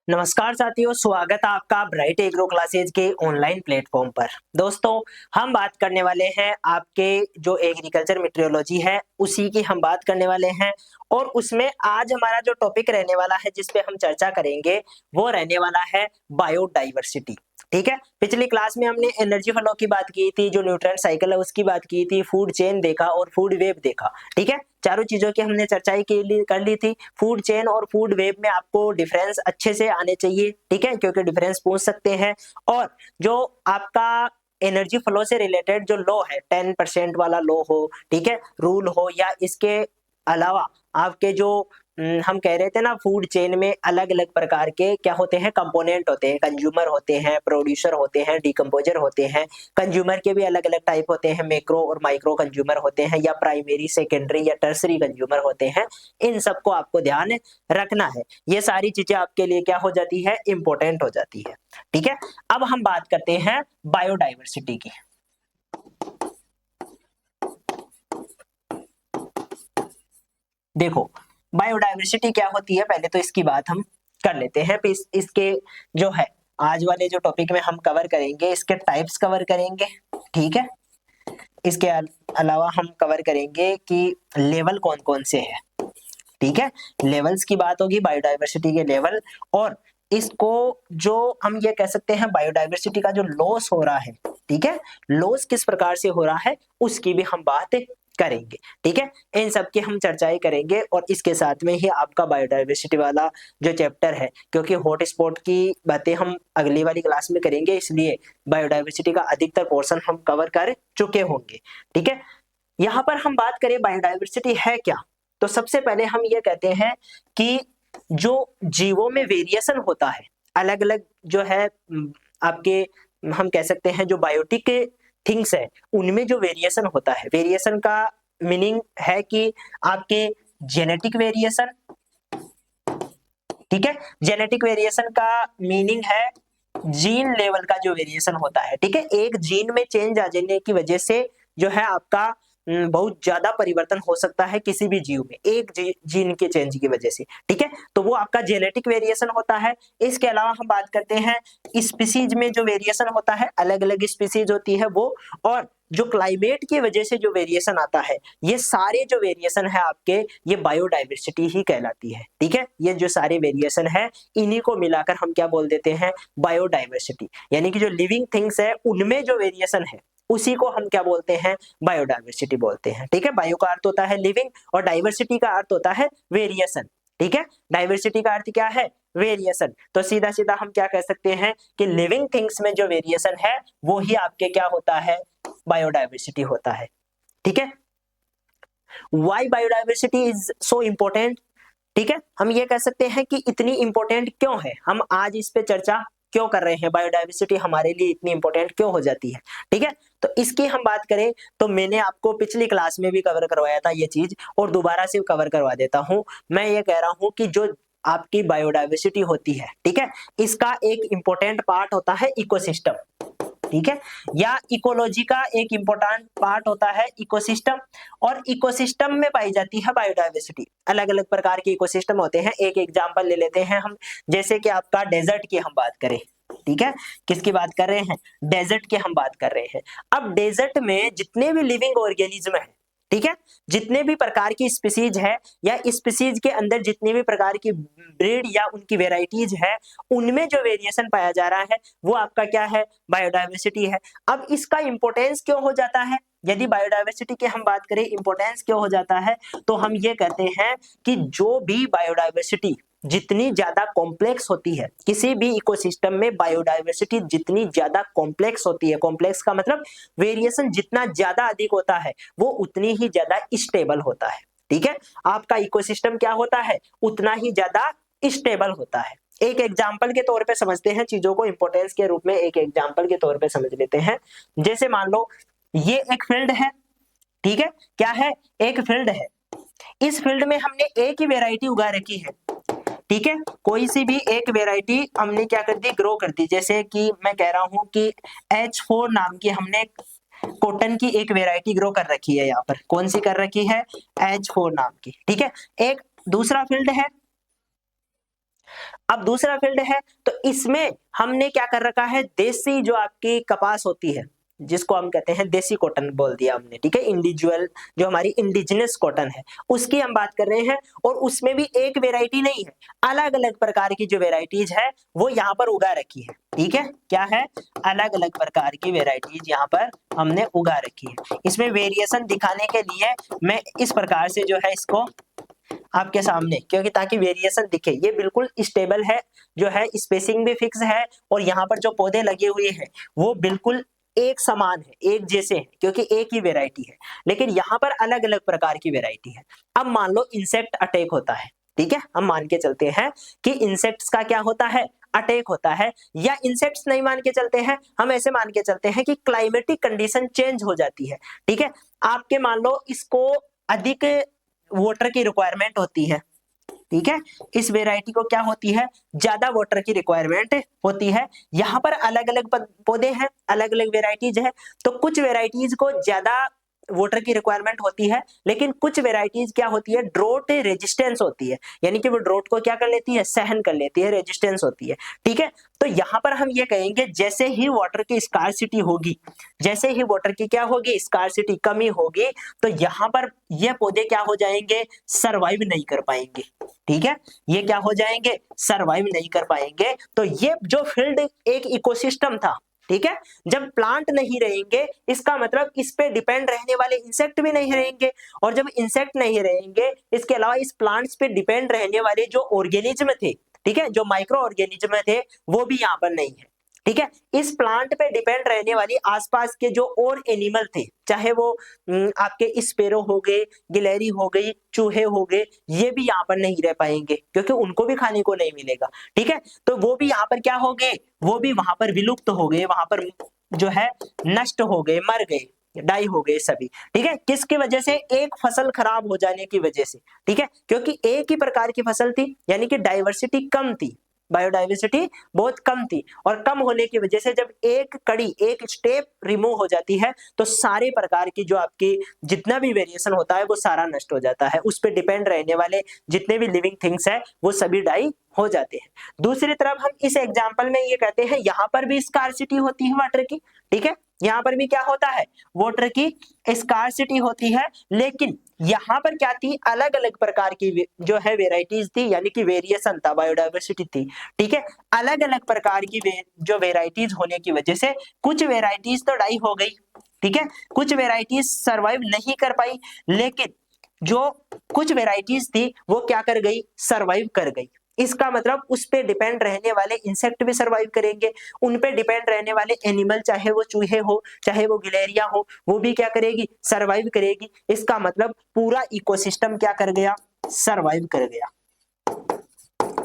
नमस्कार साथियों, स्वागत है आपका ब्राइट एग्रो क्लासेज के ऑनलाइन प्लेटफॉर्म पर। दोस्तों, हम बात करने वाले हैं आपके जो एग्रीकल्चर मेट्रोलॉजी है उसी की हम बात करने वाले हैं। और उसमें आज हमारा जो टॉपिक रहने वाला है जिस पे हम चर्चा करेंगे वो रहने वाला है बायोडाइवर्सिटी। ठीक है, पिछली क्लास में हमने एनर्जी फ्लो की बात की थी, जो न्यूट्रिएंट साइकिल है उसकी बात की थी, फूड चेन देखा और फूड वेब देखा। ठीक है, चारों चीजों की हमने चर्चाई कर ली थी। फूड चेन और फूड वेब में आपको डिफरेंस अच्छे से आने चाहिए, ठीक है, क्योंकि डिफरेंस पूछ सकते हैं। और जो आपका एनर्जी फ्लो से रिलेटेड जो लॉ है, 10% वाला लॉ हो, ठीक है, रूल हो, या इसके अलावा आपके जो हम कह रहे थे ना, फूड चेन में अलग अलग प्रकार के क्या होते हैं, कंपोनेंट होते हैं, कंज्यूमर होते हैं, प्रोड्यूसर होते हैं, डिकम्पोजर होते हैं। कंज्यूमर के भी अलग अलग टाइप होते हैं, मैक्रो और माइक्रो कंज्यूमर होते हैं, या प्राइमरी, सेकेंडरी या टर्सरी कंज्यूमर होते हैं। इन सबको आपको ध्यान रखना है। ये सारी चीजें आपके लिए क्या हो जाती है, इंपॉर्टेंट हो जाती है। ठीक है, अब हम बात करते हैं बायोडाइवर्सिटी की। देखो, बायोडाइवर्सिटी क्या होती है, पहले तो इसकी बात हम कर लेते हैं। फिर इसके जो है आज वाले जो टॉपिक में हम कवर करेंगे, इसके टाइप्स कवर करेंगे। ठीक है, इसके अलावा हम कवर करेंगे कि लेवल कौन कौन से हैं। ठीक है, लेवल्स की बात होगी, बायोडाइवर्सिटी के लेवल। और इसको जो हम ये कह सकते हैं, बायोडाइवर्सिटी का जो लॉस हो रहा है, ठीक है, लॉस किस प्रकार से हो रहा है उसकी भी हम बात करेंगे। ठीक है, इन सब की हम चर्चाएं करेंगे। और इसके साथ में ही आपका बायोडाइवर्सिटी वाला जो चैप्टर है, क्योंकि हॉट स्पॉट की बातें हम अगली वाली क्लास में करेंगे, इसलिए बायोडाइवर्सिटी का अधिकतर पोर्शन हम कवर कर चुके होंगे। ठीक है, यहां पर हम बात करें बायोडाइवर्सिटी है क्या, तो सबसे पहले हम ये कहते हैं कि जो जीवों में वेरिएशन होता है, अलग अलग जो है आपके हम कह सकते हैं जो बायोटिक थिंग्स है, उनमें जो वेरिएशन होता है, वेरिएशन का मीनिंग है कि आपके जेनेटिक वेरिएशन। ठीक है, जेनेटिक वेरिएशन का मीनिंग है जीन लेवल का जो वेरिएशन होता है। ठीक है, एक जीन में चेंज आ जाने की वजह से जो है आपका बहुत ज्यादा परिवर्तन हो सकता है किसी भी जीव में, एक जीन के चेंज की वजह से। ठीक है, तो वो आपका जेनेटिक वेरिएशन होता है। इसके अलावा हम बात करते हैं स्पीसीज में जो वेरिएशन होता है, अलग अलग स्पीसीज होती है वो। और जो क्लाइमेट की वजह से जो वेरिएशन आता है, ये सारे जो वेरिएशन है आपके, ये बायोडाइवर्सिटी ही कहलाती है। ठीक है, ये जो सारे वेरिएशन है, इन्हीं को मिलाकर हम क्या बोल देते हैं, बायोडाइवर्सिटी। यानी कि जो लिविंग थिंग्स है उनमें जो वेरिएशन है उसी को हम क्या बोलते हैं, बायोडाइवर्सिटी बोलते हैं। ठीक है, बायो का अर्थ होता है लिविंग और डाइवर्सिटी का अर्थ होता है वेरिएशन। ठीक है, डाइवर्सिटी का अर्थ क्या है, वेरिएशन। तो सीधा सीधा हम क्या कह सकते हैं कि लिविंग थिंग्स में जो वेरिएशन है वो ही आपके क्या होता है, बायोडाइवर्सिटी होता है। ठीक है, why biodiversity is so important. ठीक है, हम ये कह सकते हैं कि इतनी इंपॉर्टेंट क्यों है, हम आज इस पे चर्चा क्यों कर रहे हैं, बायोडाइवर्सिटी हमारे लिए इतनी इंपॉर्टेंट क्यों हो जाती है। ठीक है, तो इसकी हम बात करें तो मैंने आपको पिछली क्लास में भी कवर करवाया था ये चीज, और दोबारा से कवर करवा देता हूं। मैं ये कह रहा हूं कि जो आपकी बायोडाइवर्सिटी होती है, ठीक है, इसका एक इंपॉर्टेंट पार्ट होता है इकोसिस्टम। ठीक है, या इकोलॉजी का एक इंपॉर्टेंट पार्ट होता है इकोसिस्टम। और इकोसिस्टम में पाई जाती है बायोडाइवर्सिटी। अलग अलग प्रकार के इकोसिस्टम होते हैं, एक एग्जांपल ले लेते हैं हम। जैसे कि आपका डेजर्ट की हम बात करें, ठीक है, किसकी बात कर रहे हैं, डेजर्ट की हम बात कर रहे हैं। अब डेजर्ट में जितने भी लिविंग ऑर्गेनिज्म है, ठीक है, जितने भी प्रकार की स्पीसीज है, या स्पीसीज के अंदर जितनी भी प्रकार की ब्रीड या उनकी वेराइटीज है, उनमें जो वेरिएशन पाया जा रहा है वो आपका क्या है, बायोडाइवर्सिटी है। अब इसका इंपॉर्टेंस क्यों हो जाता है, यदि बायोडाइवर्सिटी की हम बात करें इंपॉर्टेंस क्यों हो जाता है, तो हम ये कहते हैं कि जो भी बायोडाइवर्सिटी जितनी ज्यादा कॉम्प्लेक्स होती है, किसी भी इकोसिस्टम में बायोडाइवर्सिटी जितनी ज्यादा कॉम्प्लेक्स होती है, कॉम्प्लेक्स का मतलब वेरिएशन जितना ज्यादा अधिक होता है वो उतनी ही ज्यादा स्टेबल होता है। ठीक है, आपका इकोसिस्टम क्या होता है, उतना ही ज्यादा स्टेबल होता है। एक एग्जाम्पल के तौर पे समझते हैं चीजों को, इंपॉर्टेंस के रूप में एक एग्जाम्पल के तौर पे समझ लेते हैं। जैसे मान लो ये एक फील्ड है, ठीक है, क्या है, एक फील्ड है। इस फील्ड में हमने एक ही वेराइटी उगा रखी है। ठीक है, कोई सी भी एक वेराइटी हमने क्या कर दी, ग्रो कर दी। जैसे कि मैं कह रहा हूं कि H4 नाम की हमने कॉटन की एक वेराइटी ग्रो कर रखी है। यहाँ पर कौन सी कर रखी है, H4 नाम की। ठीक है, एक दूसरा फील्ड है, अब दूसरा फील्ड है, तो इसमें हमने क्या कर रखा है, देसी जो आपकी कपास होती है, जिसको हम कहते हैं देसी कॉटन बोल दिया हमने, ठीक है, इंडिविजुअल जो हमारी इंडिजिनस कॉटन है उसकी हम बात कर रहे हैं। और उसमें भी एक वेराइटी नहीं है, अलग अलग प्रकार की जो वेराइटीज है वो यहाँ पर उगा रखी है, ठीक है, क्या है, अलग अलग प्रकार की वेराइटीज यहाँ पर हमने उगा रखी है। इसमें वेरिएशन दिखाने के लिए मैं इस प्रकार से जो है इसको आपके सामने, क्योंकि ताकि वेरिएशन दिखे, ये बिल्कुल स्टेबल है, जो है स्पेसिंग भी फिक्स है, और यहाँ पर जो पौधे लगे हुए हैं वो बिल्कुल एक समान है, एक जैसे है, क्योंकि एक ही वेराइटी है। लेकिन यहाँ पर अलग अलग प्रकार की वेराइटी है। अब मान लो इंसेक्ट अटैक होता है, ठीक है, हम मान के चलते हैं कि इंसेक्ट्स का क्या होता है, अटैक होता है, या इंसेक्ट्स नहीं मान के चलते हैं, हम ऐसे मान के चलते हैं कि क्लाइमेटिक कंडीशन चेंज हो जाती है, ठीक है। आपके मान लो इसको अधिक वाटर की रिक्वायरमेंट होती है, ठीक है, इस वेराइटी को क्या होती है, ज्यादा वाटर की रिक्वायरमेंट होती है। यहाँ पर अलग अलग पौधे हैं, अलग अलग वेराइटीज है, तो कुछ वेराइटीज को ज्यादा वाटर की रिक्वायरमेंट होती है, लेकिन कुछ वेराइटीज क्या होती है, ड्रोट रेजिस्टेंस होती है, यानी कि वो ड्रोट को क्या कर लेती है, सहन कर लेती है, रेजिस्टेंस होती है, ठीक है। तो यहाँ पर हम ये कहेंगे जैसे ही वाटर की स्कार्सिटी होगी, जैसे ही वाटर की क्या होगी, स्कार्सिटी कमी होगी, तो यहाँ पर ये पौधे क्या हो जाएंगे, सरवाइव नहीं कर पाएंगे, ठीक है, ये क्या हो जाएंगे, सरवाइव नहीं कर पाएंगे। तो ये जो फील्ड एक इकोसिस्टम था, ठीक है, जब प्लांट नहीं रहेंगे इसका मतलब इस पे डिपेंड रहने वाले इंसेक्ट भी नहीं रहेंगे, और जब इंसेक्ट नहीं रहेंगे इसके अलावा इस प्लांट्स पे डिपेंड रहने वाले जो ऑर्गेनिज्म थे, ठीक है, जो माइक्रो ऑर्गेनिज्म थे वो भी यहाँ पर नहीं है, ठीक है। इस प्लांट पे डिपेंड रहने वाली आसपास के जो और एनिमल थे, चाहे वो आपके स्पेरो हो गए, गिलहरी हो गई, चूहे हो गए, ये भी यहाँ पर नहीं रह पाएंगे, क्योंकि उनको भी खाने को नहीं मिलेगा, ठीक है। तो वो भी यहाँ पर क्या हो गए, वो भी वहां पर विलुप्त हो गए, वहां पर जो है नष्ट हो गए, मर गए, डाई हो गए सभी, ठीक है। किसकी वजह से, एक फसल खराब हो जाने की वजह से, ठीक है, क्योंकि एक ही प्रकार की फसल थी, यानी कि डाइवर्सिटी कम थी, बायोडाइवर्सिटी बहुत कम थी, और कम होने की वजह से जब एक कड़ी, एक स्टेप रिमूव हो जाती है, तो सारे प्रकार की जो आपकी जितना भी वेरिएशन होता है वो सारा नष्ट हो जाता है, उस पर डिपेंड रहने वाले जितने भी लिविंग थिंग्स है वो सभी डाई हो जाते हैं। दूसरी तरफ हम इस एग्जाम्पल में ये कहते हैं यहाँ पर भी स्कार्सिटी होती है वाटर की, ठीक है, यहाँ पर भी क्या होता है, वाटर की स्कार्सिटी होती है, लेकिन यहाँ पर क्या थी, अलग अलग प्रकार की जो है वेराइटीज थी, यानी कि वेरिएशन था, बायोडाइवर्सिटी थी, ठीक है। अलग अलग प्रकार की जो वेराइटीज होने की वजह से कुछ वेराइटीज तो डाई हो गई, ठीक है, कुछ वेराइटीज सरवाइव नहीं कर पाई, लेकिन जो कुछ वेराइटीज थी वो क्या कर गई, सरवाइव कर गई। इसका मतलब उस पे डिपेंड रहने वाले इंसेक्ट भी सरवाइव करेंगे, उन पे डिपेंड रहने वाले एनिमल, चाहे वो चूहे हो, चाहे वो गिलहरियां हो, वो भी क्या करेगी, सरवाइव करेगी। इसका मतलब पूरा इकोसिस्टम क्या कर गया, सरवाइव कर गया,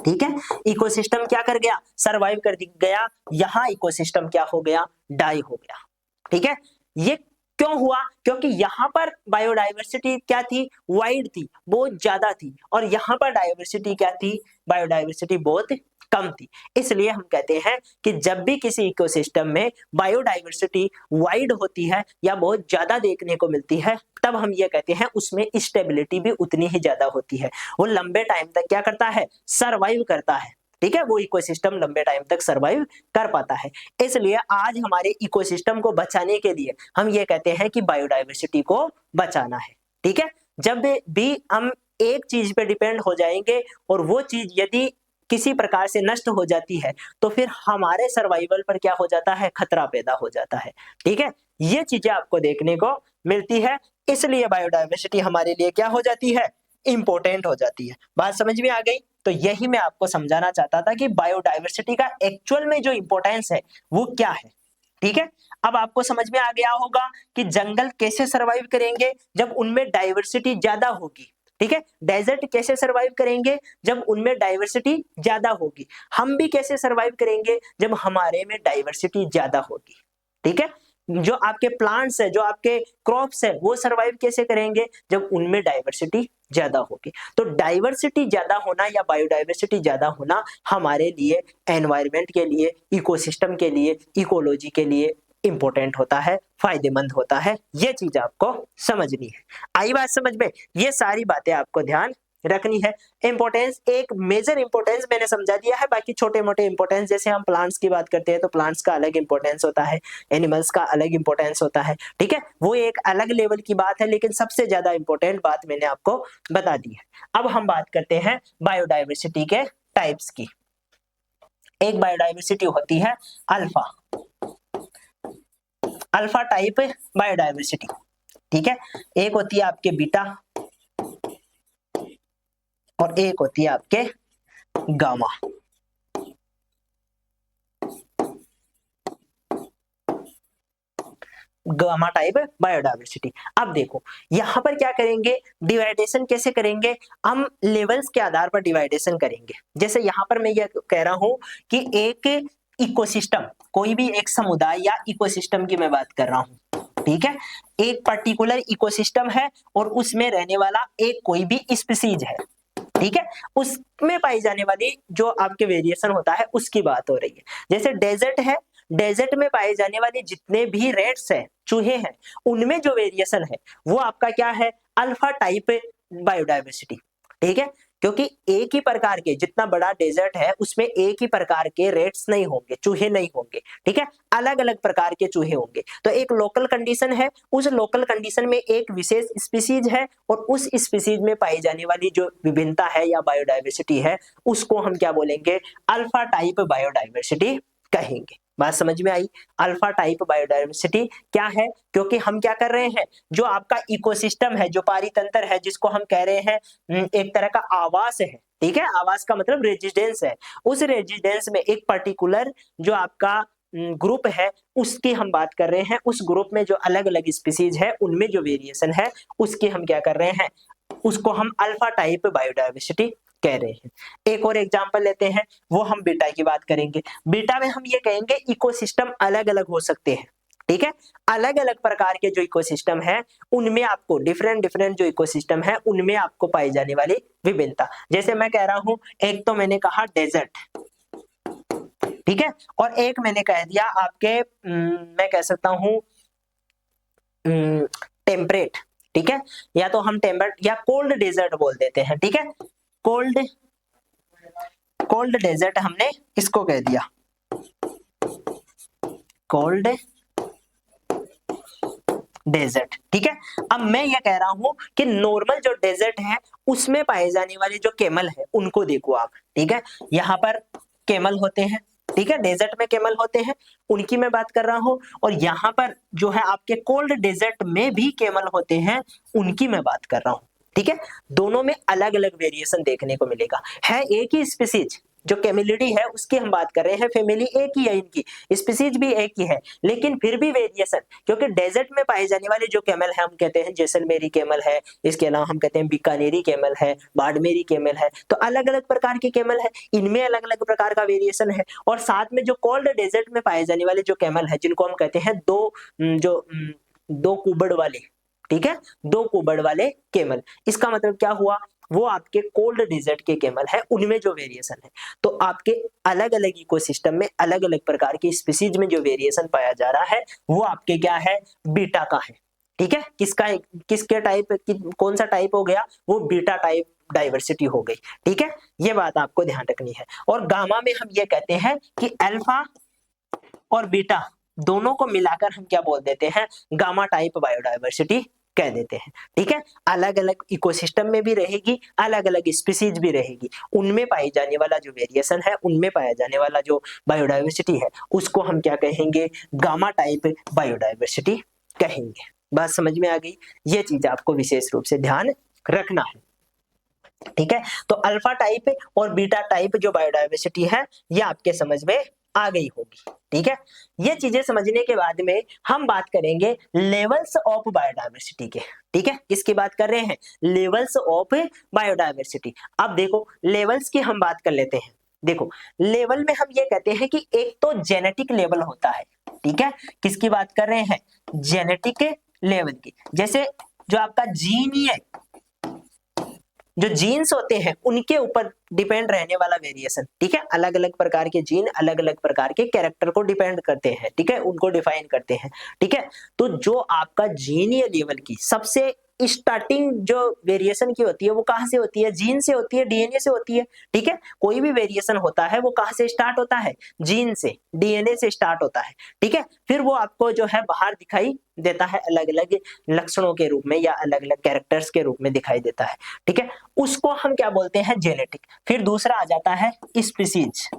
ठीक है, इकोसिस्टम क्या कर गया, सरवाइव कर गया। यहाँ इकोसिस्टम क्या हो गया, डाई हो गया, ठीक है। ये क्यों हुआ, क्योंकि यहाँ पर बायोडाइवर्सिटी क्या थी, वाइड थी, बहुत ज्यादा थी, और यहाँ पर डाइवर्सिटी क्या थी, बायोडाइवर्सिटी बहुत कम थी। इसलिए हम कहते हैं कि जब भी किसी इकोसिस्टम में बायोडाइवर्सिटी वाइड होती है या बहुत ज्यादा देखने को मिलती है, तब हम ये कहते हैं उसमें स्टेबिलिटी भी उतनी ही ज्यादा होती है, वो लंबे टाइम तक क्या करता है, सरवाइव करता है, ठीक है, वो इकोसिस्टम लंबे टाइम तक सरवाइव कर पाता है। इसलिए आज हमारे इकोसिस्टम को बचाने के लिए हम ये कहते हैं कि बायोडाइवर्सिटी को बचाना है, ठीक है। जब भी हम एक चीज पे डिपेंड हो जाएंगे और वो चीज यदि किसी प्रकार से नष्ट हो जाती है, तो फिर हमारे सर्वाइवल पर क्या हो जाता है, खतरा पैदा हो जाता है, ठीक है। ये चीजें आपको देखने को मिलती है, इसलिए बायोडाइवर्सिटी हमारे लिए क्या हो जाती है, इंपॉर्टेंट हो जाती है। बात समझ में आ गई? तो यही मैं आपको समझाना चाहता था कि बायोडाइवर्सिटी का एक्चुअल में जो इंपॉर्टेंस है वो क्या है, ठीक है। अब आपको समझ में आ गया होगा कि जंगल कैसे सरवाइव करेंगे जब उनमें डाइवर्सिटी ज्यादा होगी, ठीक है। डेजर्ट कैसे सरवाइव करेंगे जब उनमें डाइवर्सिटी ज्यादा होगी। हम भी कैसे सरवाइव करेंगे जब हमारे में डाइवर्सिटी ज्यादा होगी, ठीक है। जो आपके प्लांट्स है, जो आपके क्रॉप्स है, वो सरवाइव कैसे करेंगे जब उनमें डाइवर्सिटी ज्यादा होगी। तो डाइवर्सिटी ज्यादा होना या बायोडाइवर्सिटी ज्यादा होना हमारे लिए, एनवायरनमेंट के लिए, इकोसिस्टम के लिए, इकोलॉजी के लिए इंपॉर्टेंट होता है, फायदेमंद होता है। ये चीज आपको समझनी है। आई बात समझ में? ये सारी बातें आपको ध्यान रखनी है। इंपॉर्टेंस, एक मेजर इंपॉर्टेंस मैंने समझा दिया है, बाकी छोटे मोटे इंपॉर्टेंस जैसे हम प्लांट्स की बात करते हैं तो प्लांट्स का अलग इंपॉर्टेंस होता है, एनिमल्स का अलग इंपॉर्टेंस होता है, ठीक है, वो एक अलग लेवल की बात है, लेकिन सबसे ज्यादा इंपॉर्टेंट बात मैंने आपको बता दी है। अब हम बात करते हैं बायोडायवर्सिटी के टाइप्स की। एक बायोडायवर्सिटी होती है अल्फा, अल्फा टाइप बायोडायवर्सिटी, ठीक है। एक होती है आपके बीटा और एक होती है आपके गामा। Gamma type biodiversity. अब देखो यहां पर क्या करेंगे, डिवाइडेशन कैसे करेंगे, हम लेवल्स के आधार पर डिवाइडेशन करेंगे। जैसे यहां पर मैं ये कह रहा हूं कि एक इकोसिस्टम, कोई भी एक समुदाय या इकोसिस्टम की मैं बात कर रहा हूं, ठीक है, एक पर्टिकुलर इकोसिस्टम है और उसमें रहने वाला एक कोई भी स्पीसीज है, ठीक है, उसमें पाई जाने वाली जो आपके वेरिएशन होता है उसकी बात हो रही है। जैसे डेजर्ट है, डेजर्ट में पाए जाने वाले जितने भी रेट्स हैं, चूहे हैं, उनमें जो वेरिएशन है वो आपका क्या है, अल्फा टाइप बायोडायवर्सिटी, ठीक है, क्योंकि एक ही प्रकार के, जितना बड़ा डेजर्ट है उसमें एक ही प्रकार के रेट्स नहीं होंगे, चूहे नहीं होंगे, ठीक है, अलग अलग प्रकार के चूहे होंगे। तो एक लोकल कंडीशन है, उस लोकल कंडीशन में एक विशेष स्पीसीज है और उस स्पीसीज में पाई जाने वाली जो विभिन्नता है या बायोडायवर्सिटी है उसको हम क्या बोलेंगे, अल्फा टाइप बायोडायवर्सिटी कहेंगे। बात समझ में आई, अल्फा टाइप बायोडायवर्सिटी क्या है, क्योंकि हम क्या कर रहे हैं, जो आपका इकोसिस्टम है, जो पारितंत्र है, जिसको हम कह रहे हैं एक तरह का आवास है, ठीक है, आवास का मतलब रेजिडेंस है, उस रेजिडेंस में एक पर्टिकुलर जो आपका ग्रुप है उसकी हम बात कर रहे हैं, उस ग्रुप में जो अलग अलग स्पीसीज है उनमें जो वेरिएशन है उसकी हम क्या कर रहे हैं, उसको हम अल्फा टाइप बायोडायवर्सिटी कह रहे हैं। एक और एग्जांपल लेते हैं, वो हम बीटा की बात करेंगे। बीटा में हम ये कहेंगे इकोसिस्टम अलग अलग हो सकते हैं, ठीक है, अलग अलग प्रकार के जो इकोसिस्टम है उनमें आपको डिफरेंट डिफरेंट जो इकोसिस्टम है उनमें आपको पाई जाने वाली विभिन्नता। जैसे मैं कह रहा हूं, एक तो मैंने कहा डेजर्ट, ठीक है, और एक मैंने कह दिया आपके मैं कह सकता हूं टेम्परेट, ठीक है, या तो हम टेम्परेट या कोल्ड डेजर्ट बोल देते हैं, ठीक है, कोल्ड कोल्ड डेजर्ट हमने इसको कह दिया, कोल्ड डेजर्ट, ठीक है। अब मैं ये कह रहा हूं कि नॉर्मल जो डेजर्ट है उसमें पाए जाने वाले जो कैमल है उनको देखो आप, ठीक है, यहां पर कैमल होते हैं, ठीक है, डेजर्ट में कैमल होते हैं, उनकी मैं बात कर रहा हूं, और यहां पर जो है आपके कोल्ड डेजर्ट में भी कैमल होते हैं, उनकी मैं बात कर रहा हूं, ठीक है। दोनों में अलग अलग वेरिएशन देखने को मिलेगा, है एक ही स्पीसीज, जो कैमिलिडी है उसकी हम बात कर रहे हैं, फैमिली एक ही है, इनकी स्पीसीज भी एक ही है, लेकिन फिर भी वेरिएशन, क्योंकि डेजर्ट में पाए जाने वाले जो कैमल है हम कहते हैं जैसलमेरी कैमल है, इसके अलावा हम कहते हैं बीकानेरी कैमल है, बाड़मेरी कैमल है, तो अलग अलग प्रकार के कैमल है, इनमें अलग अलग प्रकार का वेरिएशन है। और साथ में जो कोल्ड डेजर्ट में पाए जाने वाले जो कैमल है जिनको हम कहते हैं दो कुबड़ वाले, ठीक है, दो कुबड़ वाले कैमल, इसका मतलब क्या हुआ, वो आपके कोल्ड डेजर्ट के कैमल है, उनमें जो वेरिएशन है, तो आपके अलग अलग इकोसिस्टम में अलग अलग प्रकार की स्पीसीज में जो वेरिएशन पाया जा रहा है वो आपके क्या है, बीटा का है, ठीक है, किसके टाइप कौन सा टाइप हो गया, वो बीटा टाइप डाइवर्सिटी हो गई, ठीक है, ये बात आपको ध्यान रखनी है। और गामा में हम ये कहते हैं कि अल्फा और बीटा दोनों को मिलाकर हम क्या बोल देते हैं, गामा टाइप बायोडायवर्सिटी कह देते हैं, ठीक है, अलग अलग इकोसिस्टम में भी रहेगी, अलग अलग स्पीसीज भी रहेगी, उनमें पाई जाने वाला जो वेरिएशन है, उनमें पाया जाने वाला जो बायोडायवर्सिटी है उसको हम क्या कहेंगे, गामा टाइप बायोडायवर्सिटी कहेंगे। बात समझ में आ गई, ये चीज आपको विशेष रूप से ध्यान रखना है, ठीक है। तो अल्फा टाइप और बीटा टाइप जो बायोडायवर्सिटी है ये आपके समझ में आ गई होगी, ठीक है। ये चीजें समझने के बाद में हम बात करेंगे लेवल्स ऑफ बायोडायवर्सिटी के, ठीक है, किसकी बात कर रहे हैं, लेवल्स ऑफ बायोडायवर्सिटी। अब देखो लेवल्स की हम बात कर लेते हैं, देखो लेवल में हम ये कहते हैं कि एक तो जेनेटिक लेवल होता है, ठीक है, किसकी बात कर रहे हैं, जेनेटिक लेवल की, जैसे जो आपका जीन है, जो जीन्स होते हैं उनके ऊपर डिपेंड रहने वाला वेरिएशन, ठीक है, अलग अलग प्रकार के जीन अलग अलग प्रकार के कैरेक्टर को डिपेंड करते हैं, ठीक है, उनको डिफाइन करते हैं, ठीक है। तो जो आपका जीनीय लेवल की सबसे स्टार्टिंग जो वेरिएशन की होती है वो कहाँ से होती है, जीन से होती है, डीएनए से होती है। ठीक है, कोई भी वेरिएशन होता है वो कहाँ से स्टार्ट होता है, जीन से, डीएनए से स्टार्ट होता है। ठीक है, फिर वो आपको जो है बाहर दिखाई देता है अलग अलग लक्षणों के रूप में या अलग अलग कैरेक्टर्स के रूप में दिखाई देता है। ठीक है, उसको हम क्या बोलते हैं, जेनेटिक। फिर दूसरा आ जाता है स्पीसीज।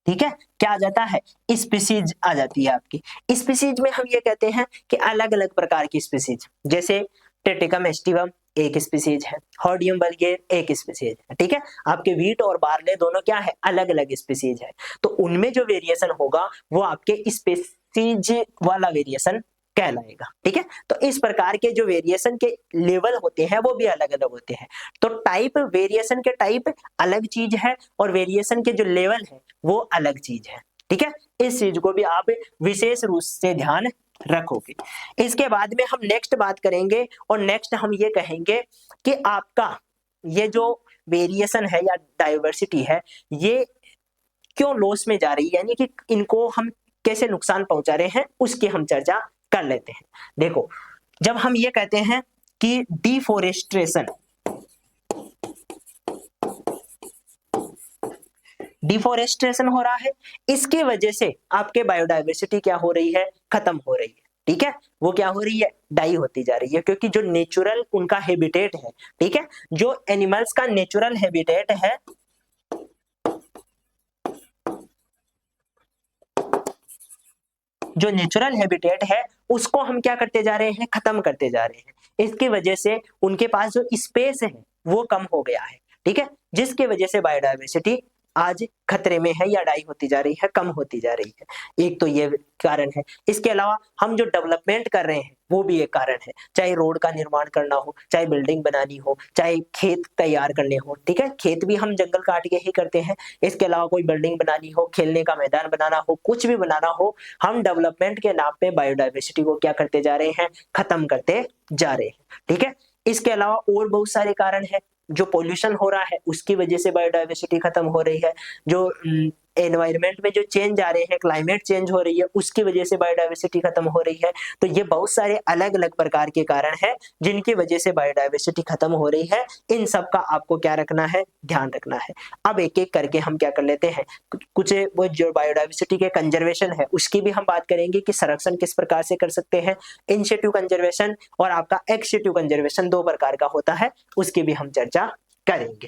ठीक है, क्या आ जाता है, स्पीसीज आ जाती है आपकी। स्पीसीज में हम ये कहते हैं कि अलग अलग प्रकार की स्पीसीज, जैसे टेटिकम एस्टिवम एक स्पीसीज है, हॉर्डियम वल्गेर एक स्पीसीज है। ठीक है, आपके वीट और बार्ले दोनों क्या है, अलग अलग स्पीसीज है। तो उनमें जो वेरिएशन होगा वो आपके स्पीसीज वाला वेरिएशन कहलाएगा। ठीक है, तो इस प्रकार के जो वेरिएशन के लेवल होते हैं वो भी अलग अलग होते हैं। तो टाइप, वेरिएशन के टाइप अलग चीज है और वेरिएशन के जो लेवल है वो अलग चीज है। ठीक है, इस चीज को भी आप विशेष रूप से ध्यान रखोगे। इसके बाद में हम नेक्स्ट बात करेंगे और नेक्स्ट हम ये कहेंगे कि आपका ये जो वेरिएशन है या डाइवर्सिटी है ये क्यों लॉस में जा रही है, यानी कि इनको हम कैसे नुकसान पहुंचा रहे हैं उसकी हम चर्चा कर लेते हैं। देखो, जब हम ये कहते हैं कि डिफोरेस्टेशन, डिफोरेस्टेशन हो रहा है, इसकी वजह से आपके बायोडायवर्सिटी क्या हो रही है, खत्म हो रही है। ठीक है, वो क्या हो रही है, डाई होती जा रही है, क्योंकि जो नेचुरल उनका हैबिटेट है, ठीक है, जो एनिमल्स का नेचुरल हैबिटेट है, जो नेचुरल हैबिटेट है उसको हम क्या करते जा रहे हैं, खत्म करते जा रहे हैं। इसकी वजह से उनके पास जो स्पेस है वो कम हो गया है। ठीक है, जिसकी वजह से बायोडायवर्सिटी आज खतरे में है या डाई होती जा रही है, कम होती जा रही है। एक तो ये कारण है। इसके अलावा हम जो डेवलपमेंट कर रहे हैं वो भी एक कारण है, चाहे रोड का निर्माण करना हो, चाहे बिल्डिंग बनानी हो, चाहे खेत तैयार करने हो। ठीक है, खेत भी हम जंगल काट के ही करते हैं। इसके अलावा कोई बिल्डिंग बनानी हो, खेलने का मैदान बनाना हो, कुछ भी बनाना हो, हम डेवलपमेंट के नाम पे बायोडायवर्सिटी को क्या करते जा रहे हैं, खत्म करते जा रहे हैं। ठीक है, इसके अलावा और बहुत सारे कारण हैं। जो पोल्यूशन हो रहा है उसकी वजह से बायोडायवर्सिटी खत्म हो रही है। जो एनवायरनमेंट में जो चेंज आ रहे हैं, क्लाइमेट चेंज हो रही है, उसकी वजह से बायोडायवर्सिटी खत्म हो रही है। तो ये बहुत सारे अलग अलग प्रकार के कारण हैं जिनकी वजह से बायोडायवर्सिटी खत्म हो रही है। इन सब का आपको क्या रखना है, ध्यान रखना है। अब एक एक करके हम क्या कर लेते हैं, कुछ वो जो बायोडायवर्सिटी के कंजर्वेशन है उसकी भी हम बात करेंगे कि संरक्षण किस प्रकार से कर सकते हैं। इन सिटू कंजर्वेशन और आपका एक्स सिटू कंजर्वेशन दो प्रकार का होता है, उसकी भी हम चर्चा करेंगे।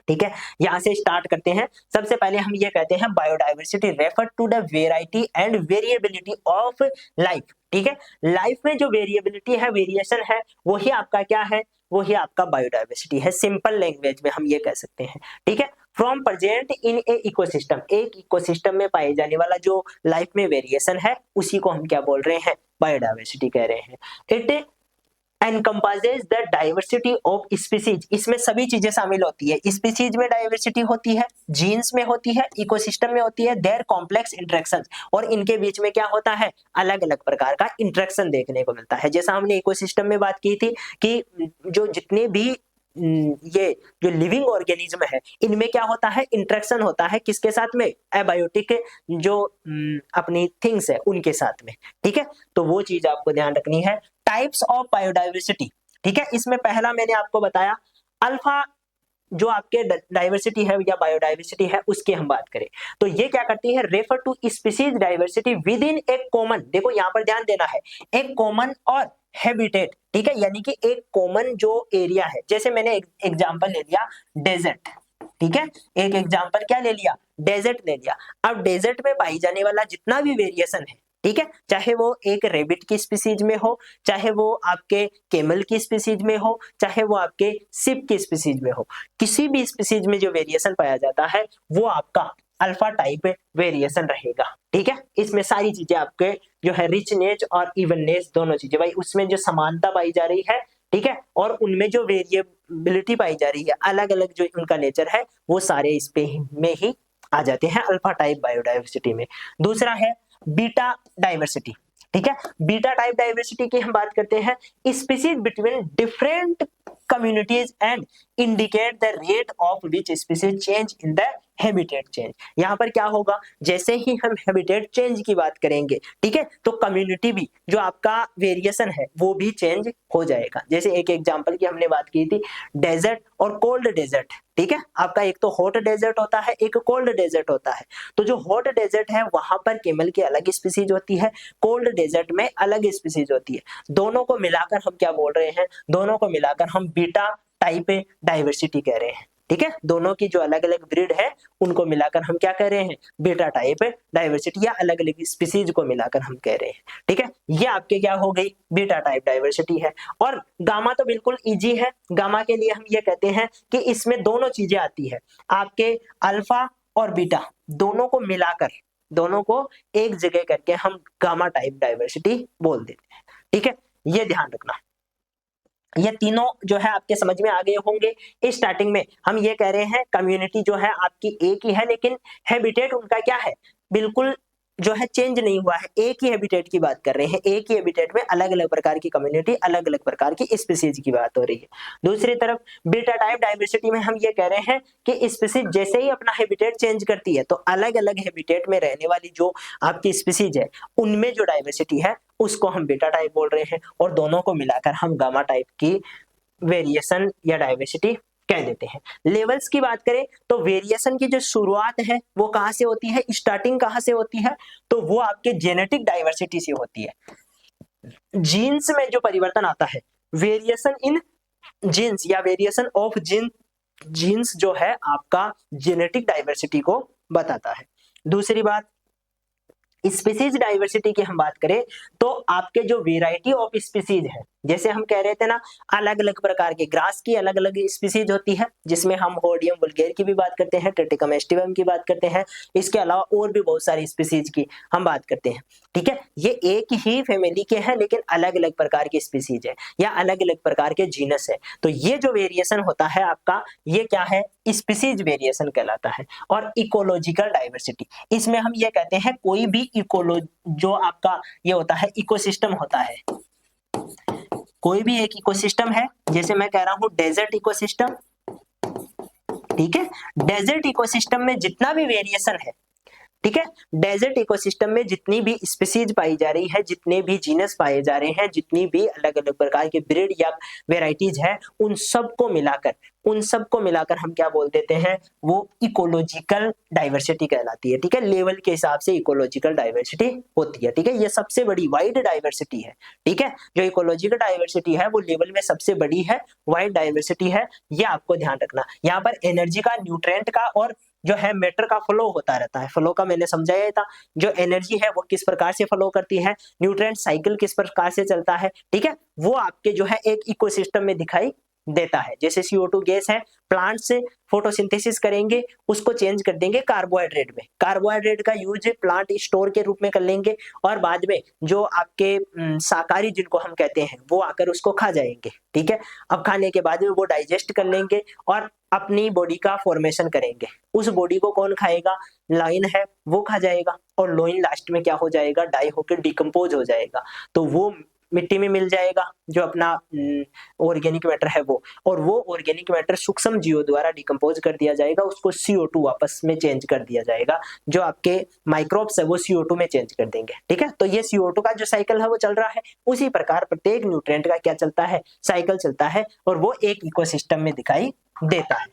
ठीक है, यहां से स्टार्ट करते हैं। सबसे पहले हम ये कहते हैं biodiversity refer to the variety and variability of life. ठीक है, लाइफ में जो वेरिएबिलिटी है, वेरिएशन है, वही आपका क्या है, वही आपका बायोडायवर्सिटी है। सिंपल लैंग्वेज में हम ये कह सकते हैं। ठीक है, from present in A ecosystem, एक इकोसिस्टम में पाए जाने वाला जो लाइफ में वेरिएशन है उसी को हम क्या बोल रहे हैं, बायोडायवर्सिटी कह रहे हैं। It encompasses the diversity of species, इसमें सभी चीजें शामिल होती है। स्पीसीज में डाइवर्सिटी होती है, जीन्स में होती है, इकोसिस्टम में होती है, देयर कॉम्प्लेक्स इंटरेक्शन, और इनके बीच में क्या होता है, अलग अलग प्रकार का इंटरेक्शन देखने को मिलता है। जैसा हमने इकोसिस्टम में बात की थी कि जो जितने भी ये जो लिविंग ऑर्गेनिज्म है इनमें क्या होता है, इंटरेक्शन होता है, किसके साथ में, एबायोटिक जो अपनी थिंग्स है उनके साथ में। ठीक है, तो वो चीज आपको ध्यान रखनी है। टाइप्स ऑफ बायोडायवर्सिटी, ठीक है, इसमें पहला मैंने आपको बताया अल्फा, जो आपके डाइवर्सिटी है या बायोडाइवर्सिटी है उसकी हम बात करें तो ये क्या करती है, refer to species diversity within एक कॉमन, देखो यहां पर ध्यान देना है, एक कॉमन और हैबिटेट। ठीक है, यानी कि एक कॉमन जो एरिया है, जैसे मैंने एक एग्जांपल ले लिया डेजर्ट। ठीक है, एक एग्जांपल क्या ले लिया, डेजर्ट ले लिया। अब डेजर्ट में पाई जाने वाला जितना भी वेरिएशन है, ठीक है, चाहे वो एक रेबिट की स्पीसीज में हो, चाहे वो आपके केमल की स्पीसीज में हो, चाहे वो आपके सिप की स्पीसीज में हो, किसी भी स्पीसीज में जो वेरिएशन पाया जाता है वो आपका अल्फा टाइप वेरिएशन रहेगा। ठीक है, इसमें सारी चीजें आपके जो है रिचनेस और इवननेस दोनों चीजें भाई, उसमें जो समानता पाई जा रही है, ठीक है, और उनमें जो वेरिएबिलिटी पाई जा रही है, अलग अलग जो उनका नेचर है, वो सारे इस पे में ही आ जाते हैं अल्फा टाइप बायोडाइवर्सिटी में। दूसरा है बीटा डाइवर्सिटी। ठीक है, बीटा टाइप डाइवर्सिटी की हम बात करते हैं, species between different communities and indicate the rate of which species change in the habitat change. यहाँ पर क्या होगा, जैसे ही हम हैबिटेट चेंज की बात करेंगे, ठीक है, तो कम्युनिटी भी जो आपका वेरिएशन है वो भी चेंज हो जाएगा। जैसे एक एग्जांपल की हमने बात की थी, डेजर्ट और कोल्ड डेजर्ट, ठीक है, आपका एक तो हॉट डेजर्ट होता है, एक कोल्ड डेजर्ट होता है। तो जो हॉट डेजर्ट है वहां पर केमल की अलग स्पीसीज होती है, कोल्ड डेजर्ट में अलग स्पीसीज होती है। दोनों को मिलाकर हम क्या बोल रहे हैं, दोनों को मिलाकर हम बीटा टाइप डाइवर्सिटी कह रहे हैं, ठीक है। दोनों की जो अलग अलग ब्रीड है उनको मिलाकर हम क्या कह रहे हैं, बीटा टाइप डाइवर्सिटी, या अलग अलग स्पीसीज को मिलाकर हम कह रहे हैं, ठीक है। ये आपके क्या हो गई, बीटा टाइप डाइवर्सिटी है। और गामा तो बिल्कुल इजी है। गामा के लिए हम ये कहते हैं कि इसमें दोनों चीजें आती है, आपके अल्फा और बीटा दोनों को मिलाकर, दोनों को एक जगह करके हम गामा टाइप डाइवर्सिटी बोल देते हैं, ठीक है। ये ध्यान रखना, ये तीनों जो है आपके समझ में आ गए होंगे। स्टार्टिंग में हम ये कह रहे हैं कम्युनिटी जो है आपकी एक ही है, लेकिन हैबिटेट उनका क्या है, बिल्कुल जो है चेंज नहीं हुआ है, एक ही हैबिटेट की बात कर रहे हैं। एक ही हैबिटेट में अलग अलग प्रकार की कम्युनिटी, अलग अलग प्रकार की स्पीसीज की बात हो रही है। दूसरी तरफ बीटा टाइप डाइवर्सिटी में हम ये कह रहे हैं कि स्पीसीज जैसे ही अपना हैबिटेट चेंज करती है तो अलग अलग हैबिटेट में रहने वाली जो आपकी स्पीसीज है उनमें जो डाइवर्सिटी है उसको हम बीटा टाइप बोल रहे हैं, और दोनों को मिलाकर हम गामा टाइप की वेरिएशन या डाइवर्सिटी कह देते हैं। लेवल्स की बात करें तो वेरिएशन की जो शुरुआत है वो कहां से होती है, स्टार्टिंग कहां से होती है, तो वो आपके जेनेटिक डाइवर्सिटी से होती है। जीन्स में जो परिवर्तन आता है, वेरिएशन इन जीन्स या वेरिएशन ऑफ जीन्स जो है आपका जेनेटिक डाइवर्सिटी को बताता है। दूसरी बात, स्पीसीज डाइवर्सिटी की हम बात करें तो आपके जो वेराइटी ऑफ स्पीसीज है, जैसे हम कह रहे थे ना, अलग अलग प्रकार के ग्रास की अलग अलग स्पीसीज होती है, जिसमें हम होर्डियम वुल्गेर की भी बात करते हैं, ट्रिटिकम एस्टिवम की बात करते हैं, इसके अलावा और भी बहुत सारी स्पीसीज की हम बात करते हैं, ठीक है। ये एक ही फैमिली के हैं लेकिन अलग अलग प्रकार की स्पीसीज है या अलग अलग प्रकार के जीनस है। तो ये जो वेरिएशन होता है आपका, ये क्या है, स्पीसीज वेरिएशन कहलाता है। और इकोलॉजिकल डाइवर्सिटी, इसमें हम ये कहते हैं कोई भी जो आपका ये होता है इकोसिस्टम होता है, कोई भी एक इकोसिस्टम है, जैसे मैं कह रहा हूं डेजर्ट इकोसिस्टम, ठीक है। डेजर्ट इकोसिस्टम में जितना भी वेरिएशन है, ठीक है, डेजर्ट इकोसिस्टम में जितनी भी स्पीसीज पाई जा रही है, जितने भी जीनस पाए जा रहे हैं, जितनी भी अलग अलग प्रकार के ब्रीड या वेराइटीज है, उन सबको मिलाकर हम क्या बोल देते हैं, वो इकोलॉजिकल डाइवर्सिटी कहलाती है, ठीक है। लेवल के हिसाब से इकोलॉजिकल डाइवर्सिटी होती है, ठीक है। ये सबसे बड़ी वाइड डाइवर्सिटी है, ठीक है। जो इकोलॉजिकल डाइवर्सिटी है वो लेवल में सबसे बड़ी है, वाइड डाइवर्सिटी है, ये आपको ध्यान रखना। यहाँ पर एनर्जी का, न्यूट्रिएंट का और जो है मैटर का फ्लो होता रहता है। फ्लो का मैंने समझाया था, जो एनर्जी है वो किस प्रकार से फ्लो करती है, न्यूट्रिएंट साइकिल किस प्रकार से चलता है, ठीक है, वो आपके जो है एक इकोसिस्टम में दिखाई देता है। जैसे CO2 गैस है, प्लांट से फोटोसिंथेसिस करेंगे, उसको चेंज कर देंगे कार्बोहाइड्रेट में, कार्बोहाइड्रेट का यूज प्लांट स्टोर के रूप में कर लेंगे, और बाद में जो आपके शाकाहारी जिनको हम कहते हैं वो आकर उसको खा जाएंगे, ठीक है। अब खाने के बाद में वो डाइजेस्ट कर लेंगे और अपनी बॉडी का फॉर्मेशन करेंगे। उस बॉडी को कौन खाएगा, लाइन है वो खा जाएगा, और लोइन लास्ट में क्या हो जाएगा, डाई होकर डिकम्पोज हो जाएगा, तो वो मिट्टी में मिल जाएगा जो अपना ऑर्गेनिक मैटर है वो, और वो ऑर्गेनिक मैटर सूक्ष्म जीवों द्वारा डिकम्पोज कर दिया जाएगा, उसको CO2 वापस में चेंज कर दिया जाएगा, जो आपके माइक्रोब्स है वो CO2 में चेंज कर देंगे, ठीक है। तो ये CO2 का जो साइकिल है वो चल रहा है, उसी प्रकार प्रत्येक न्यूट्रिएंट का क्या चलता है, साइकिल चलता है, और वो एक इकोसिस्टम में दिखाई देता है,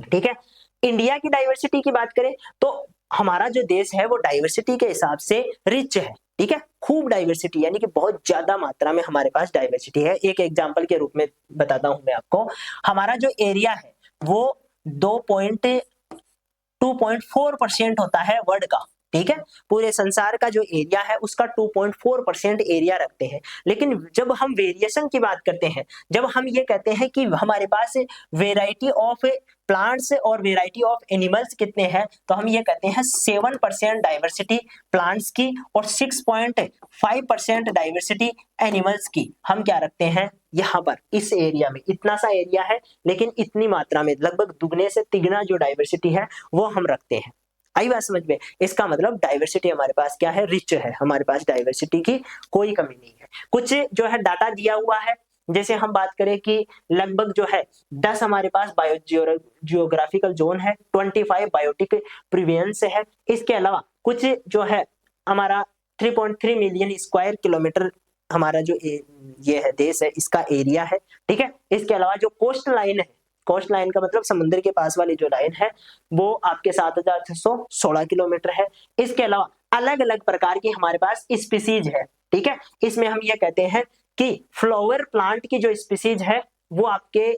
ठीक है। इंडिया की डाइवर्सिटी की बात करें तो हमारा जो देश है वो डाइवर्सिटी के हिसाब से रिच है, ठीक है, खूब डाइवर्सिटी, यानी कि बहुत ज्यादा मात्रा में हमारे पास डाइवर्सिटी है। एक एग्जांपल के रूप में बताता हूं मैं आपको, हमारा जो एरिया है वो 2.4% होता है वर्ल्ड का, ठीक है। पूरे संसार का जो एरिया है उसका 2.4% एरिया रखते हैं। लेकिन जब हम वेरिएशन की बात करते हैं, जब हम ये कहते हैं कि हमारे पास वेराइटी ऑफ प्लांट्स और वेराइटी ऑफ एनिमल्स कितने हैं, तो हम ये कहते हैं 7% डाइवर्सिटी प्लांट्स की और 6.5% डाइवर्सिटी एनिमल्स की हम क्या रखते हैं यहाँ पर इस एरिया में। इतना सा एरिया है लेकिन इतनी मात्रा में लगभग दुगने से तिगुना जो डाइवर्सिटी है वो हम रखते हैं। आई बात समझ में? इसका मतलब डाइवर्सिटी हमारे पास क्या है, रिच है, हमारे पास डाइवर्सिटी की कोई कमी नहीं है। कुछ जो है डाटा दिया हुआ है जैसे हम बात करें कि लगभग जो है 10 हमारे पास बायो जियोग्राफिकल जोन है, 25 बायोटिक प्रिवियंस है। इसके अलावा कुछ जो है हमारा 3.3 मिलियन स्क्वायर किलोमीटर हमारा जो ये है देश है, इसका एरिया है, ठीक है। इसके अलावा जो कोस्ट लाइन है, कोस्ट लाइन का मतलब समुद्र के पास वाली जो लाइन है, वो आपके 7,616 किलोमीटर है। इसके अलावा अलग अलग प्रकार की हमारे पास स्पीसीज है, ठीक है। इसमें हम ये कहते हैं कि फ्लावर प्लांट की जो स्पीसीज है वो आपके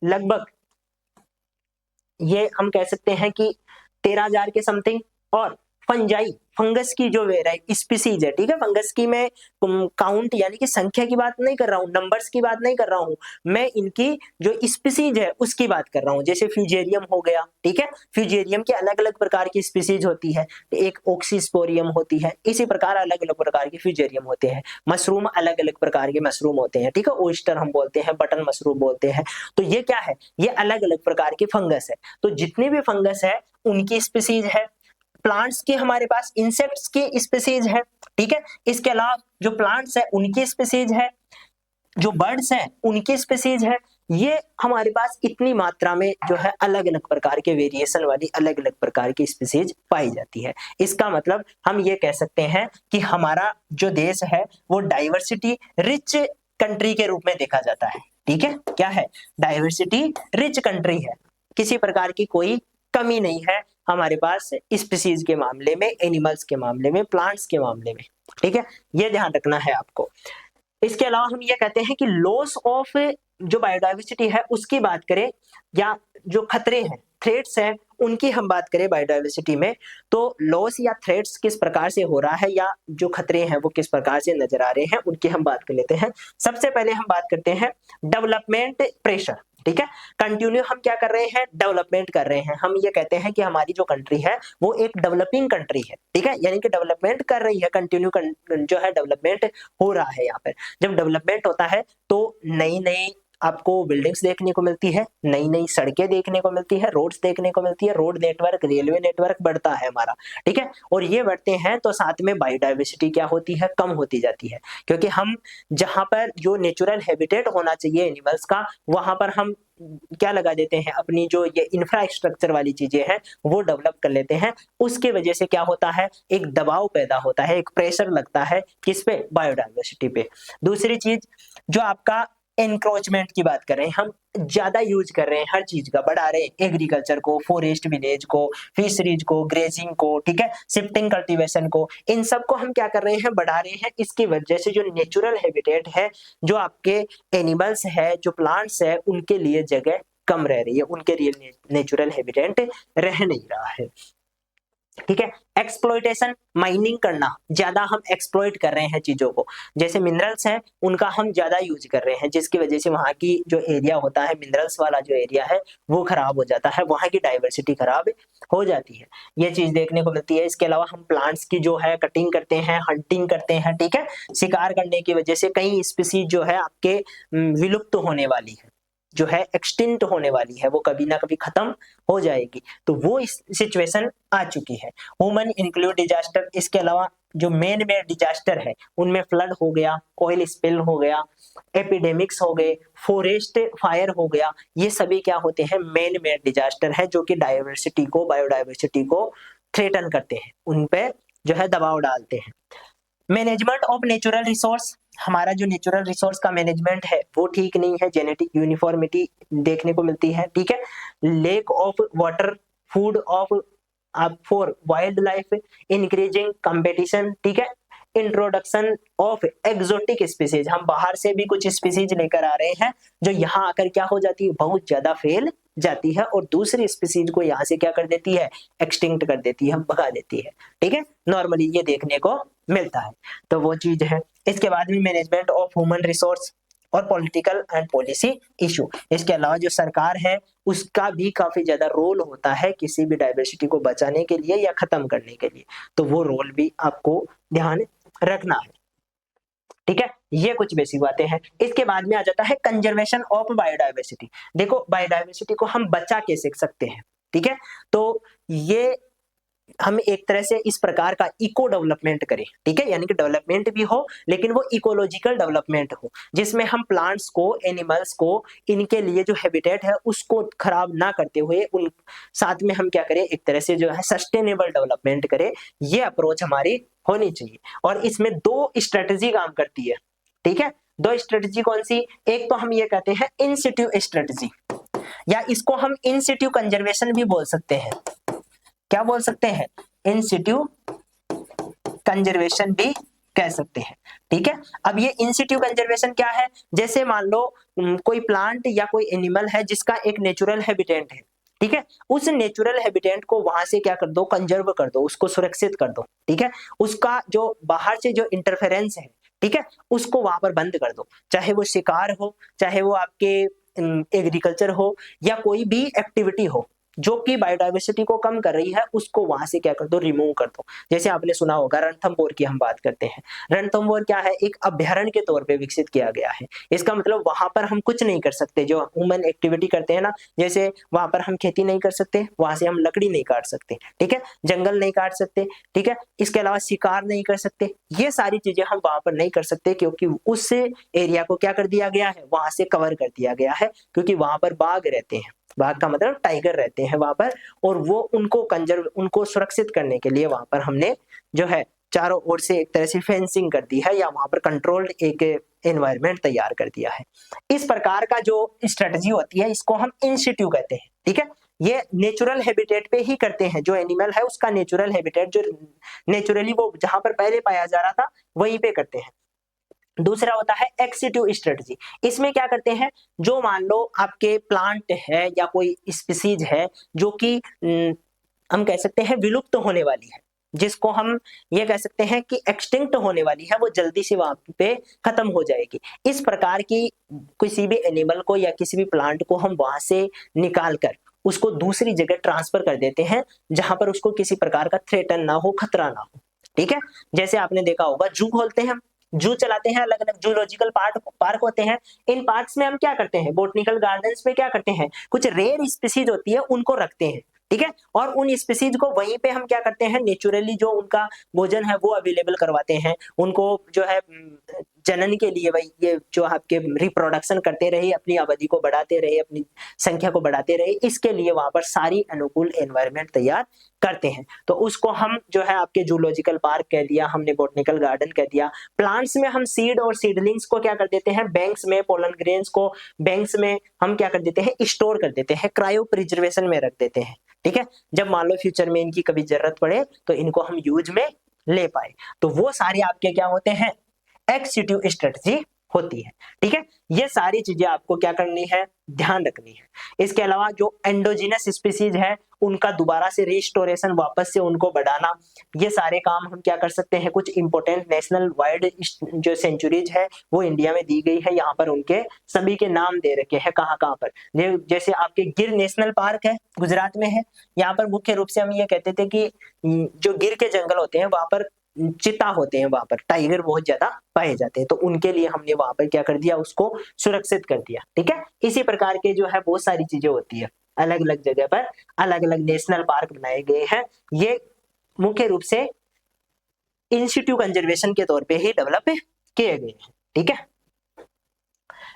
लगभग ये हम कह सकते हैं कि 13,000 के समथिंग, और फंजाई फंगस की जो स्पीसीज है, ठीक है। फंगस की मैं काउंट यानी कि संख्या की बात नहीं कर रहा हूं, नंबर्स की बात नहीं कर रहा हूं, मैं इनकी जो स्पीसीज है उसकी बात कर रहा हूं। जैसे फ्यूजेरियम हो गया, ठीक है। फ्यूजेरियम के अलग अलग प्रकार की स्पीसीज होती है, एक ऑक्सीस्पोरियम होती है, इसी प्रकार अलग अलग प्रकार के फ्यूजेरियम होते हैं। मशरूम अलग अलग प्रकार के मशरूम होते हैं, ठीक है। ओयस्टर हम बोलते हैं, बटन मशरूम बोलते हैं। तो ये क्या है, ये अलग अलग प्रकार की फंगस है। तो जितने भी फंगस है उनकी स्पीसीज है। प्लांट्स के हमारे पास इंसेक्ट्स की स्पीसीज है, ठीक है। इसके अलावा जो प्लांट्स है उनकी स्पीसीज है, जो बर्ड्स हैं उनकी स्पीसीज है। ये हमारे पास इतनी मात्रा में जो है अलग अलग प्रकार के वेरिएशन वाली अलग अलग प्रकार की स्पीसीज पाई जाती है। इसका मतलब हम ये कह सकते हैं कि हमारा जो देश है वो डाइवर्सिटी रिच कंट्री के रूप में देखा जाता है, ठीक है। क्या है, डाइवर्सिटी रिच कंट्री है, किसी प्रकार की कोई कमी नहीं है हमारे पास स्पीसीज के मामले में, एनिमल्स के मामले में, प्लांट्स के मामले में, ठीक है। ये ध्यान रखना है आपको। इसके अलावा हम ये कहते हैं कि लॉस ऑफ जो बायोडाइवर्सिटी है उसकी बात करें, या जो खतरे हैं, थ्रेट्स हैं, उनकी हम बात करें बायोडाइवर्सिटी में, तो लॉस या थ्रेट्स किस प्रकार से हो रहा है या जो खतरे हैं वो किस प्रकार से नजर आ रहे हैं, उनकी हम बात कर लेते हैं। सबसे पहले हम बात करते हैं डेवलपमेंट प्रेशर, ठीक है। कंटिन्यू हम क्या कर रहे हैं, डेवलपमेंट कर रहे हैं। हम ये कहते हैं कि हमारी जो कंट्री है वो एक डेवलपिंग कंट्री है, ठीक है, यानी कि डेवलपमेंट कर रही है, कंटिन्यू जो है डेवलपमेंट हो रहा है। यहाँ पर जब डेवलपमेंट होता है तो नई नई आपको बिल्डिंग्स देखने को मिलती है, नई नई सड़कें देखने को मिलती है, रोड्स देखने को मिलती है, रोड नेटवर्क, रेलवे नेटवर्क बढ़ता है हमारा, ठीक है। और ये बढ़ते हैं तो साथ में बायोडाइवर्सिटी क्या होती है, कम होती जाती है, क्योंकि हम जहां पर जो नेचुरल हैबिटेट होना चाहिए एनिमल्स का, वहां पर हम क्या लगा देते हैं, अपनी जो ये इंफ्रास्ट्रक्चर वाली चीजें हैं वो डेवलप कर लेते हैं। उसके वजह से क्या होता है, एक दबाव पैदा होता है, एक प्रेशर लगता है, किस पे, बायोडाइवर्सिटी पे। दूसरी चीज जो आपका एनक्रोचमेंट की बात कर रहे हैं, हम ज्यादा यूज कर रहे हैं, हर चीज का बढ़ा रहे हैं, एग्रीकल्चर को, फॉरेस्ट विलेज को, फिशरीज को, ग्रेजिंग को, ठीक है, शिफ्टिंग कल्टीवेशन को, इन सब को हम क्या कर रहे हैं, बढ़ा रहे हैं। इसकी वजह से जो नेचुरल हैबिटेट है, जो आपके एनिमल्स है, जो प्लांट्स है, उनके लिए जगह कम रह रही है, उनके लिए नेचुरल हैबिटेट रह नहीं रहा है, ठीक है। एक्सप्लॉइटेशन, माइनिंग करना, ज्यादा हम एक्सप्लॉइट कर रहे हैं चीजों को, जैसे मिनरल्स हैं उनका हम ज्यादा यूज कर रहे हैं, जिसकी वजह से वहां की जो एरिया होता है, मिनरल्स वाला जो एरिया है वो खराब हो जाता है, वहां की डाइवर्सिटी खराब हो जाती है, ये चीज देखने को मिलती है। इसके अलावा हम प्लांट्स की जो है कटिंग करते हैं, हंटिंग करते हैं, ठीक है, शिकार करने की वजह से कई स्पीसीज जो है आपके विलुप्त होने वाली है, जो है एक्सटिंक्ट होने वाली है, वो कभी ना कभी खत्म हो जाएगी। तो वो इस सिचुएशन आ चुकी है। ह्यूमन इंक्लूड डिजास्टर, इसके अलावा जो मेन मेड डिजास्टर है उनमें फ्लड हो गया, ऑयल स्पिल हो गया, एपिडेमिक्स हो गए, फॉरेस्ट फायर हो गया, ये सभी क्या होते हैं, मेन मेड डिजास्टर है, जो कि डाइवर्सिटी को, बायोडाइवर्सिटी को थ्रेटन करते हैं, उन पे जो है दबाव डालते हैं। मैनेजमेंट ऑफ नेचुरल रिसोर्स, हमारा जो नेचुरल रिसोर्स का मैनेजमेंट है वो ठीक नहीं है, जेनेटिक यूनिफॉर्मिटी देखने को मिलती है, ठीक है। Lake of water, food of for wild life, increasing competition, ठीक है। इंट्रोडक्शन ऑफ एक्सोटिक स्पीसीज, हम बाहर से भी कुछ स्पीसीज लेकर आ रहे हैं जो यहाँ आकर क्या हो जाती है, बहुत ज्यादा फैल जाती है और दूसरी स्पीसीज को यहाँ से क्या कर देती है, एक्सटिंक्ट कर देती है, भगा देती है, ठीक है। नॉर्मली ये देखने को मिलता है, तो वो चीज है। इसके बाद में मैनेजमेंट ऑफ ह्यूमन रिसोर्स और पॉलिटिकल एंड पॉलिसी इशू, इसके अलावा जो सरकार है उसका भी काफी ज्यादा रोल होता है किसी भी डाइवर्सिटी को बचाने के लिए या खत्म करने के लिए, तो वो रोल भी आपको ध्यान रखना है, ठीक है। ये कुछ बेसिक बातें हैं। इसके बाद में आ जाता है कंजर्वेशन ऑफ बायोडाइवर्सिटी। देखो बायोडाइवर्सिटी को हम बचा के सीख सकते हैं, ठीक है। तो ये हम एक तरह से इस प्रकार का इको डेवलपमेंट करें, ठीक है, यानी कि डेवलपमेंट भी हो लेकिन वो इकोलॉजिकल डेवलपमेंट हो, जिसमें हम प्लांट्स को, एनिमल्स को, इनके लिए जो हैबिटेट है उसको खराब ना करते हुए उन साथ में हम क्या करें, एक तरह से जो है सस्टेनेबल डेवलपमेंट करें। ये अप्रोच हमारी होनी चाहिए और इसमें दो स्ट्रेटजी काम करती है, ठीक है। दो स्ट्रेटजी कौन सी? एक तो हम ये कहते हैं इन सिटू स्ट्रेटजी, या इसको हम इन सिटू कंजर्वेशन भी बोल सकते हैं। क्या बोल सकते हैं? इन सिटू कंजर्वेशन भी कह सकते हैं, ठीक है। अब ये इन सिटू कंजर्वेशन क्या है? जैसे मान लो कोई प्लांट या कोई एनिमल है जिसका एक नेचुरल हैबिटेट है, ठीक है, उस नेचुरल हैबिटेट को वहां से क्या कर दो, कंजर्व कर दो, उसको सुरक्षित कर दो, ठीक है। उसका जो बाहर से जो इंटरफेरेंस है, ठीक है, उसको वहां पर बंद कर दो, चाहे वो शिकार हो, चाहे वो आपके एग्रीकल्चर हो, या कोई भी एक्टिविटी हो जो कि बायोडायवर्सिटी को कम कर रही है, उसको वहां से क्या कर दो, रिमूव कर दो। जैसे आपने सुना होगा रणथंभौर की हम बात करते हैं। रणथंभौर क्या है? एक अभ्यारण्य के तौर पे विकसित किया गया है। इसका मतलब वहां पर हम कुछ नहीं कर सकते, जो ह्यूमन एक्टिविटी करते हैं ना, जैसे वहां पर हम खेती नहीं कर सकते, वहां से हम लकड़ी नहीं काट सकते, ठीक है, जंगल नहीं काट सकते, ठीक है, इसके अलावा शिकार नहीं कर सकते, ये सारी चीजें हम वहां पर नहीं कर सकते क्योंकि उस एरिया को क्या कर दिया गया है, वहां से कवर कर दिया गया है, क्योंकि वहां पर बाघ रहते हैं, बाघ का मतलब टाइगर रहते हैं वहां पर, और वो उनको सुरक्षित करने के लिए वहां पर हमने जो है चारों ओर से एक तरह से फेंसिंग कर दी है, या वहां पर कंट्रोल्ड एक एनवायरनमेंट तैयार कर दिया है। इस प्रकार का जो स्ट्रेटजी होती है इसको हम इन सिटू कहते हैं, ठीक है। ये नेचुरल हैबिटेट पे ही करते हैं, जो एनिमल है उसका नेचुरल हैबिटेट, जो नेचुरली वो जहां पर पहले पाया जा रहा था वहीं पे करते हैं। दूसरा होता है एक्स सिटू स्ट्रेटजी। इसमें क्या करते हैं, जो मान लो आपके प्लांट है या कोई स्पीसीज है जो कि हम कह सकते हैं विलुप्त होने वाली है, जिसको हम ये कह सकते हैं कि एक्सटिंक्ट होने वाली है, वो जल्दी से वहां पे खत्म हो जाएगी। इस प्रकार की किसी भी एनिमल को या किसी भी प्लांट को हम वहां से निकाल कर उसको दूसरी जगह ट्रांसफर कर देते हैं, जहां पर उसको किसी प्रकार का थ्रेटन ना हो, खतरा ना हो, ठीक है। जैसे आपने देखा होगा जू खोलते हैं हम, जू चलाते हैं, अलग अलग जूलॉजिकल पार्क होते हैं। इन पार्क्स में हम क्या करते हैं, बोटनिकल गार्डन्स में क्या करते हैं, कुछ रेयर स्पीसीज होती है उनको रखते हैं, ठीक है, और उन स्पीसीज को वहीं पे हम क्या करते हैं, नेचुरली जो उनका भोजन है वो अवेलेबल करवाते हैं, उनको जो है जनन के लिए, भाई ये जो आपके रिप्रोडक्शन करते रहे, अपनी आबादी को बढ़ाते रहे, अपनी संख्या को बढ़ाते रहे, इसके लिए वहां पर सारी अनुकूल एनवायरनमेंट तैयार करते हैं। तो उसको हम जो है आपके जूलॉजिकल पार्क कह दिया हमने, बोटनिकल गार्डन कह दिया। प्लांट्स में हम सीड और सीडलिंग्स को क्या कर देते हैं, बैंक्स में, पोलन ग्रेन्स को बैंक्स में हम क्या कर देते हैं, स्टोर कर देते हैं, क्रायो प्रिजर्वेशन में रख देते हैं, ठीक है। जब मान लो फ्यूचर में इनकी कभी जरूरत पड़े तो इनको हम यूज में ले पाए। तो वो सारे आपके क्या होते हैं, एक्स सिटू स्ट्रेटजी होती है, ठीक है। ये सारी चीजें आपको क्या करनी है, ध्यान रखनी है। इसके अलावा जो एंडोजिनस स्पीसीज है उनका दोबारा से रिस्टोरेशन, वापस से उनको बढ़ाना, ये सारे काम हम क्या कर सकते हैं। कुछ इंपोर्टेंट नेशनल वाइल्ड जो सेंचुरीज है वो इंडिया में दी गई है, यहाँ पर उनके सभी के नाम दे रखे हैं, कहाँ कहाँ पर। जैसे आपके गिर नेशनल पार्क है, गुजरात में है, यहाँ पर मुख्य रूप से हम ये कहते थे कि जो गिर के जंगल होते हैं वहां पर चिता होते हैं, वहां पर टाइगर बहुत ज्यादा पाए जाते हैं, तो उनके लिए हमने वहां पर क्या कर दिया, उसको सुरक्षित कर दिया, ठीक है। इसी प्रकार के जो है बहुत सारी चीजें होती है, अलग अलग जगह पर अलग अलग नेशनल पार्क बनाए गए हैं। ये मुख्य रूप से इंस्टीट्यू कंजर्वेशन के तौर पे ही डेवलप किए गए हैं, ठीक है।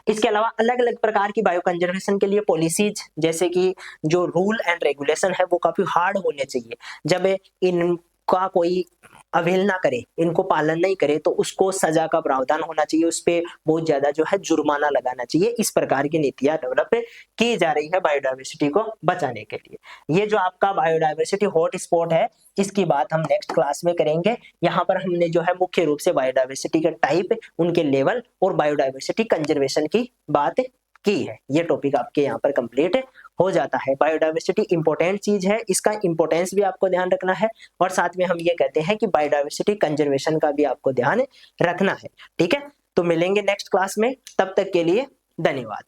इसके अलावा अलग अलग प्रकार की बायो कंजर्वेशन के लिए पॉलिसीज, जैसे कि जो रूल एंड रेगुलेशन है वो काफी हार्ड होने चाहिए। जब इनका कोई अवेलना करे, इनको पालन नहीं करे, तो उसको सजा का प्रावधान होना चाहिए, उस पर बहुत ज्यादा जो है जुर्माना लगाना चाहिए। इस प्रकार की नीतियां डेवलप की जा रही है बायोडायवर्सिटी को बचाने के लिए। ये जो आपका बायोडायवर्सिटी हॉट स्पॉट है, इसकी बात हम नेक्स्ट क्लास में करेंगे। यहाँ पर हमने जो है मुख्य रूप से बायोडायवर्सिटी के टाइप, उनके लेवल और बायोडायवर्सिटी कंजर्वेशन की बात की है। ये टॉपिक आपके यहाँ पर कंप्लीट हो जाता है। बायोडायवर्सिटी इंपॉर्टेंट चीज है, इसका इंपॉर्टेंस भी आपको ध्यान रखना है, और साथ में हम ये कहते हैं कि बायोडायवर्सिटी कंजर्वेशन का भी आपको ध्यान रखना है, ठीक है। तो मिलेंगे नेक्स्ट क्लास में, तब तक के लिए धन्यवाद।